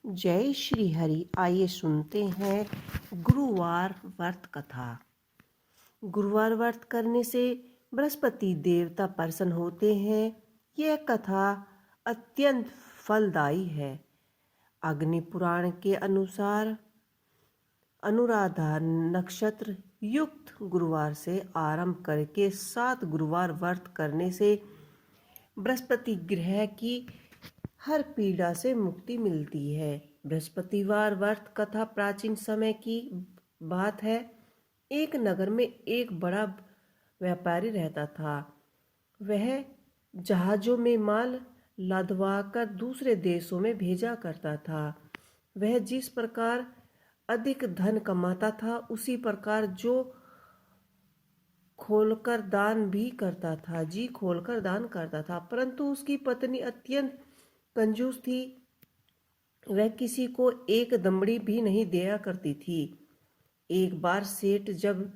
जय श्री हरि। आइए सुनते हैं गुरुवार व्रत कथा। गुरुवार व्रत करने से बृहस्पति देवता प्रसन्न होते हैं। यह कथा अत्यंत फलदायी है। अग्नि पुराण के अनुसार अनुराधा नक्षत्र युक्त गुरुवार से आरंभ करके 7 गुरुवार व्रत करने से बृहस्पति ग्रह की हर पीड़ा से मुक्ति मिलती है। बृहस्पतिवार व्रत कथा प्राचीन समय की बात है। एक नगर में एक बड़ा व्यापारी रहता था। वह जहाजों में माल लादवाकर दूसरे देशों में भेजा करता था। वह जिस प्रकार अधिक धन कमाता था, उसी प्रकार जी खोलकर दान करता था। परंतु उसकी पत्नी अत्यंत कंजूस थी। वह किसी को एक दमड़ी भी नहीं दिया करती थी। एक बार सेठ जब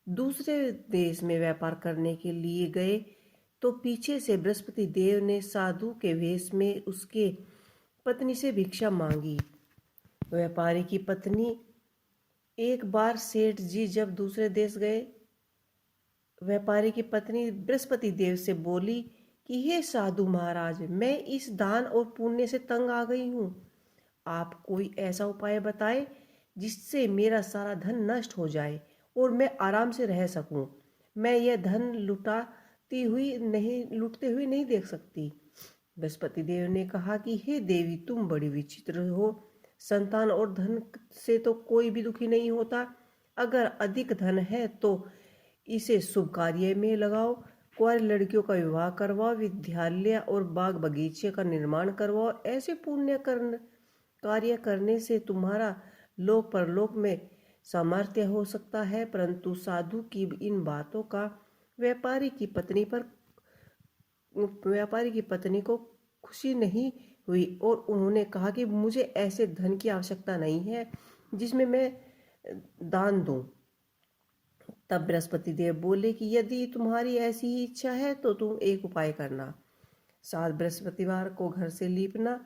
दूसरे देश में व्यापार करने के लिए गए तो पीछे से बृहस्पति देव ने साधु के वेश में उसके पत्नी से भिक्षा मांगी। व्यापारी की पत्नी एक बार सेठ जी जब दूसरे देश गए, व्यापारी की पत्नी बृहस्पति देव से बोली कि हे साधु महाराज, मैं इस दान और पुण्य से तंग आ गई हूँ। आप कोई ऐसा उपाय बताएं जिससे मेरा सारा धन नष्ट हो जाए और मैं आराम से रह सकूं। मैं यह धन लुटते हुए नहीं देख सकती। बृहस्पति देव ने कहा कि हे देवी, तुम बड़ी विचित्र हो। संतान और धन से तो कोई भी दुखी नहीं होता। अगर अधिक धन है तो इसे शुभ कार्य में लगाओ। कुंवारी लड़कियों का विवाह करवाओ, विद्यालय और बाग बगीचे का निर्माण करवाओ। ऐसे पुण्य कार्य करने से तुम्हारा लोक परलोक में सामर्थ्य हो सकता है। परंतु साधु की इन बातों का व्यापारी की पत्नी को खुशी नहीं हुई और उन्होंने कहा कि मुझे ऐसे धन की आवश्यकता नहीं है जिसमें मैं दान दूं। तब बृहस्पति देव बोले कि यदि तुम्हारी ऐसी ही इच्छा है तो तुम एक उपाय करना। 7 बृहस्पतिवार को घर से लीपना,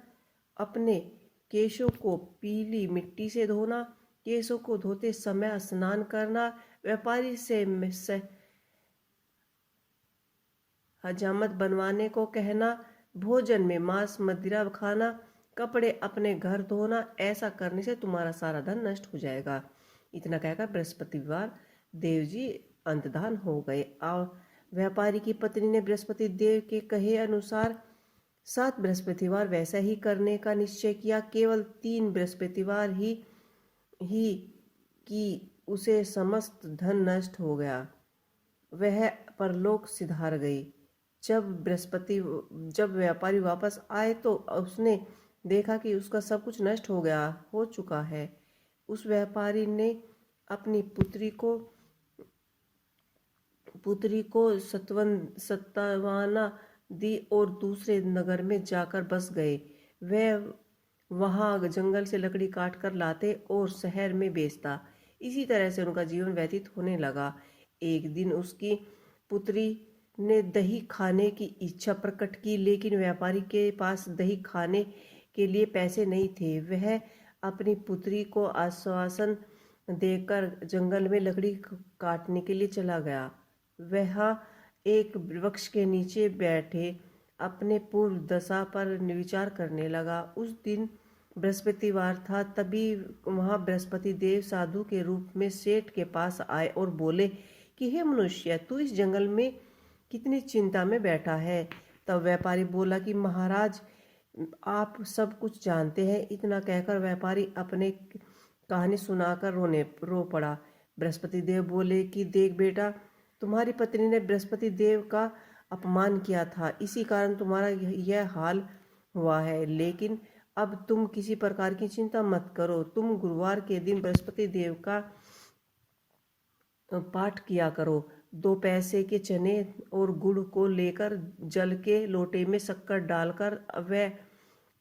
अपने केशों को पीली मिट्टी से धोना, केशों को धोते समय स्नान करना, व्यापारी से हजामत बनवाने को कहना, भोजन में मांस मदिरा खाना, कपड़े अपने घर धोना। ऐसा करने से तुम्हारा सारा धन नष्ट हो जाएगा। इतना कहकर बृहस्पतिवार देव जी अंतर्धान हो गए। और व्यापारी की पत्नी ने बृहस्पति देव के कहे अनुसार 7 बृहस्पतिवार वैसा ही करने का निश्चय किया। केवल 3 बृहस्पतिवार ही कि उसे समस्त धन नष्ट हो गया। वह परलोक सिधार गई। जब व्यापारी वापस आए तो उसने देखा कि उसका सब कुछ नष्ट हो चुका है। उस व्यापारी ने अपनी पुत्री को सत्तावना दी और दूसरे नगर में जाकर बस गए। वह वहां जंगल से लकड़ी काट कर लाते और शहर में बेचता। इसी तरह से उनका जीवन व्यतीत होने लगा। एक दिन उसकी पुत्री ने दही खाने की इच्छा प्रकट की, लेकिन व्यापारी के पास दही खाने के लिए पैसे नहीं थे। वह अपनी पुत्री को आश्वासन देकर जंगल में लकड़ी काटने के लिए चला गया। वह एक वृक्ष के नीचे बैठे अपने पूर्व दशा पर विचार करने लगा। उस दिन बृहस्पतिवार था। तभी वहां बृहस्पति देव साधु के रूप में सेठ के पास आए और बोले कि हे मनुष्य, तू इस जंगल में कितनी चिंता में बैठा है। तब व्यापारी बोला कि महाराज, आप सब कुछ जानते हैं। इतना कहकर व्यापारी अपने कहानी सुनाकर रो पड़ा। बृहस्पति देव बोले कि देख बेटा, तुम्हारी पत्नी ने बृहस्पति देव का अपमान किया था, इसी कारण तुम्हारा यह हाल हुआ है। लेकिन अब तुम किसी प्रकार की चिंता मत करो। तुम गुरुवार के दिन बृहस्पति देव का पाठ किया करो। 2 पैसे के चने और गुड़ को लेकर जल के लोटे में शक्कर डालकर वह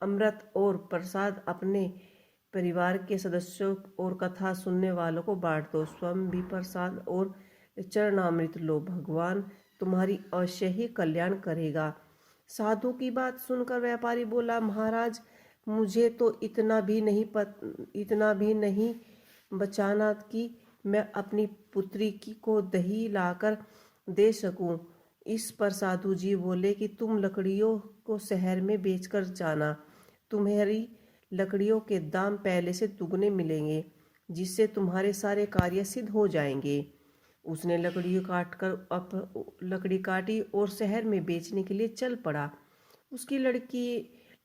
अमृत और प्रसाद अपने परिवार के सदस्यों और कथा सुनने वालों को बांट दो। स्वयं भी प्रसाद और चरणामृत लो। भगवान तुम्हारी अवश्य ही कल्याण करेगा। साधु की बात सुनकर व्यापारी बोला, महाराज, मुझे तो इतना भी नहीं बचाना कि मैं अपनी पुत्री को दही लाकर दे सकूं। इस पर साधु जी बोले कि तुम लकड़ियों को शहर में बेचकर जाना, तुम्हारी लकड़ियों के दाम पहले से दुगने मिलेंगे, जिससे तुम्हारे सारे कार्य सिद्ध हो जाएंगे। उसने लकड़ी काटी और शहर में बेचने के लिए चल पड़ा। उसकी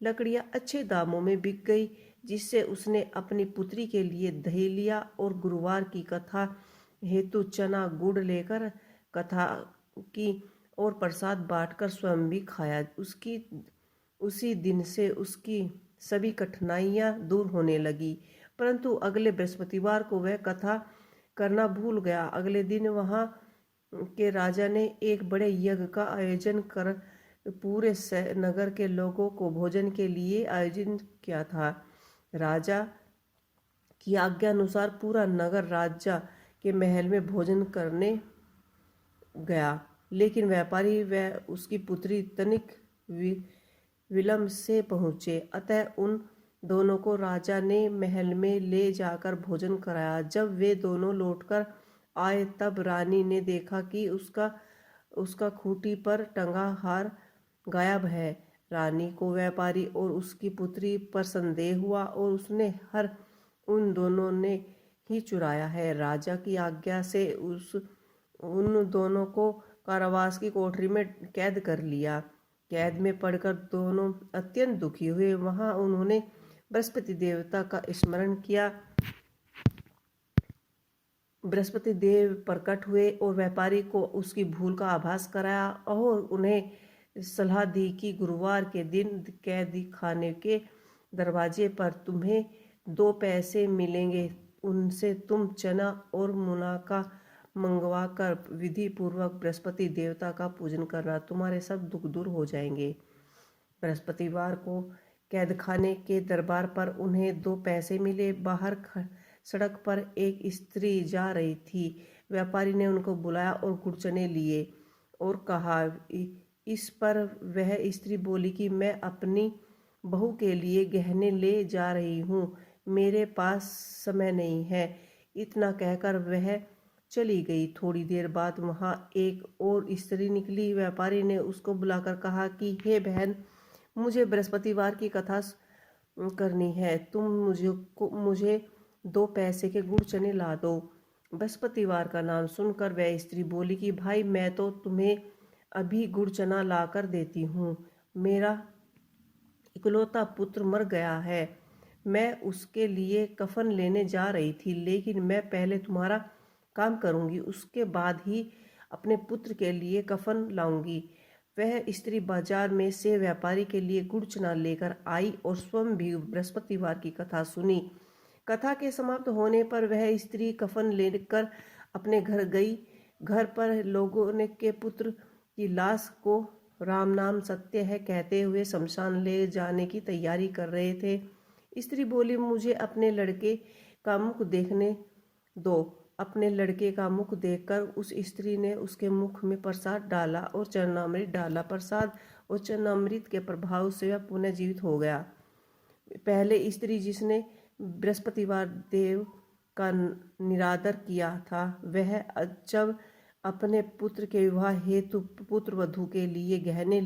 लकड़ियां अच्छे दामों में बिक गई, जिससे उसने अपनी पुत्री के लिए दही लिया और गुरुवार की कथा हेतु चना गुड़ लेकर कथा की और प्रसाद बांटकर स्वयं भी खाया। उसकी उसी दिन से उसकी सभी कठिनाइयां दूर होने लगी। परंतु अगले बृहस्पतिवार को वह कथा करना भूल गया। अगले दिन वहां के राजा ने एक बड़े यज्ञ का आयोजन कर पूरे नगर के लोगों को भोजन के लिए आयोजन किया था। राजा की आज्ञा अनुसार पूरा नगर राजा के महल में भोजन करने गया, लेकिन व्यापारी व उसकी पुत्री तनिक विलंब से पहुंचे। अतः उन दोनों को राजा ने महल में ले जाकर भोजन कराया। जब वे दोनों लौटकर आए तब रानी ने देखा कि उसका खूंटी पर टंगा हार गायब है। रानी को व्यापारी और उसकी पुत्री पर संदेह हुआ और उसने हर उन दोनों ने ही चुराया है। राजा की आज्ञा से उन दोनों को कारावास की कोठरी में कैद कर लिया। कैद में पड़कर दोनों अत्यंत दुखी हुए। वहां उन्होंने बृहस्पति देवता का स्मरण किया। बृहस्पति देव प्रकट हुए और व्यापारी को उसकी भूल का आभास कराया और उन्हें सलाह दी कि गुरुवार के दिन कैदी खाने के दरवाजे पर तुम्हें 2 पैसे मिलेंगे, उनसे तुम चना और मुनाका मंगवा कर विधि पूर्वक बृहस्पति देवता का पूजन करना, तुम्हारे सब दुख दूर हो जाएंगे। बृहस्पतिवार को कैदखाने के दरबार पर उन्हें 2 पैसे मिले। बाहर सड़क पर एक स्त्री जा रही थी। व्यापारी ने उनको बुलाया और गुड़चने लिए और कहा। इस पर वह स्त्री बोली कि मैं अपनी बहू के लिए गहने ले जा रही हूँ, मेरे पास समय नहीं है। इतना कहकर वह चली गई। थोड़ी देर बाद वहाँ एक और स्त्री निकली। व्यापारी ने उसको बुलाकर कहा कि हे बहन, मुझे बृहस्पतिवार की कथा करनी है, तुम मुझे 2 पैसे के गुड़ चने ला दो। बृहस्पतिवार का नाम सुनकर वह स्त्री बोली कि भाई, मैं तो तुम्हें अभी गुड़ चना ला कर देती हूँ। मेरा इकलौता पुत्र मर गया है, मैं उसके लिए कफन लेने जा रही थी, लेकिन मैं पहले तुम्हारा काम करूँगी, उसके बाद ही अपने पुत्र के लिए कफन लाऊंगी। वह स्त्री बाजार में से व्यापारी के लिए गुड़ चना लेकर आई और स्वयं भी बृहस्पतिवार की कथा सुनी। कथा के समाप्त होने पर वह स्त्री कफन लेकर अपने घर गई। घर पर लोगों ने के पुत्र की लाश को राम नाम सत्य है कहते हुए शमशान ले जाने की तैयारी कर रहे थे। स्त्री बोली, मुझे अपने लड़के का मुख देखने दो। अपने लड़के का मुख देखकर उस स्त्री ने उसके मुख में प्रसाद डाला और चरणामृत डाला। प्रसाद और चरणामृत के प्रभाव से वह पुनः जीवित हो गया। पहले स्त्री जिसने बृहस्पतिवार देव का निरादर किया था, वह जब अपने पुत्र के विवाह हेतु पुत्र वधू के लिए गहने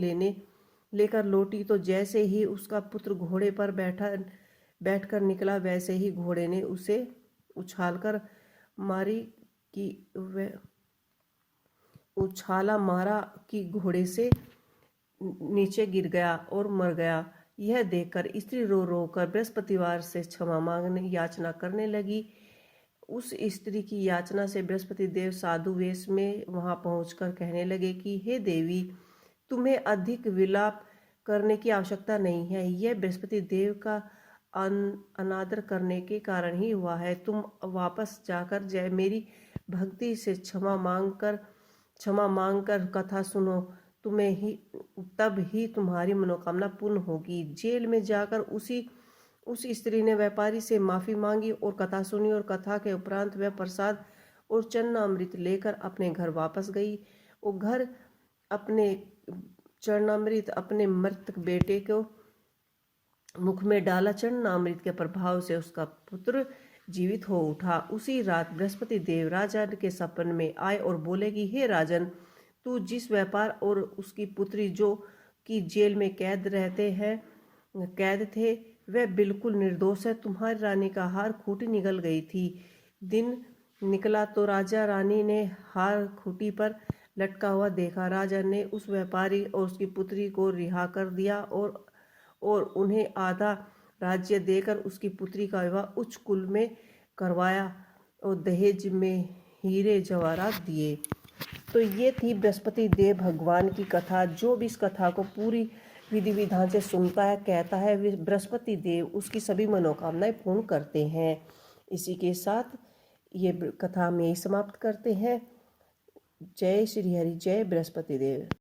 लेकर लौटी तो जैसे ही उसका पुत्र घोड़े पर बैठकर निकला, वैसे ही घोड़े ने उसे उछालकर मारा कि घोड़े से नीचे गिर गया और मर गया। यह देखकर स्त्री रो रो कर बृहस्पतिवार से क्षमा मांगने याचना करने लगी। उस स्त्री की याचना से बृहस्पति देव साधु वेश में वहां पहुंचकर कहने लगे कि हे देवी, तुम्हें अधिक विलाप करने की आवश्यकता नहीं है। यह बृहस्पति देव का अनादर करने के कारण ही हुआ है। तुम वापस जाकर मेरी भक्ति से क्षमा मांगकर कथा सुनो, तब ही तुम्हारी मनोकामना पूर्ण होगी। जेल में जाकर उस स्त्री ने व्यापारी से माफी मांगी और कथा सुनी और कथा के उपरांत वह प्रसाद और चरणामृत लेकर अपने घर वापस गई और घर अपने चरणामृत अपने मृतक बेटे को मुख में डाला चरणामृत के प्रभाव से उसका पुत्र जीवित हो उठा। उसी रात बृहस्पति देव राजा के सपन में आए और बोले कि हे राजन, तू जिस व्यापार और उसकी पुत्री जो कि जेल में कैद थे, वह बिल्कुल निर्दोष है। तुम्हारी रानी का हार खूंटी निगल गई थी। दिन निकला तो राजा रानी ने हार खूंटी पर लटका हुआ देखा। राजा ने उस व्यापारी और उसकी पुत्री को रिहा कर दिया और उन्हें आधा राज्य देकर उसकी पुत्री का विवाह उच्च कुल में करवाया और दहेज में हीरे जवाहरात दिए। तो ये थी बृहस्पति देव भगवान की कथा। जो भी इस कथा को पूरी विधि विधान से सुनता है, कहता है, वे बृहस्पति देव उसकी सभी मनोकामनाएं पूर्ण करते हैं। इसी के साथ ये कथा हम यही समाप्त करते हैं। जय श्री हरि, जय बृहस्पति देव।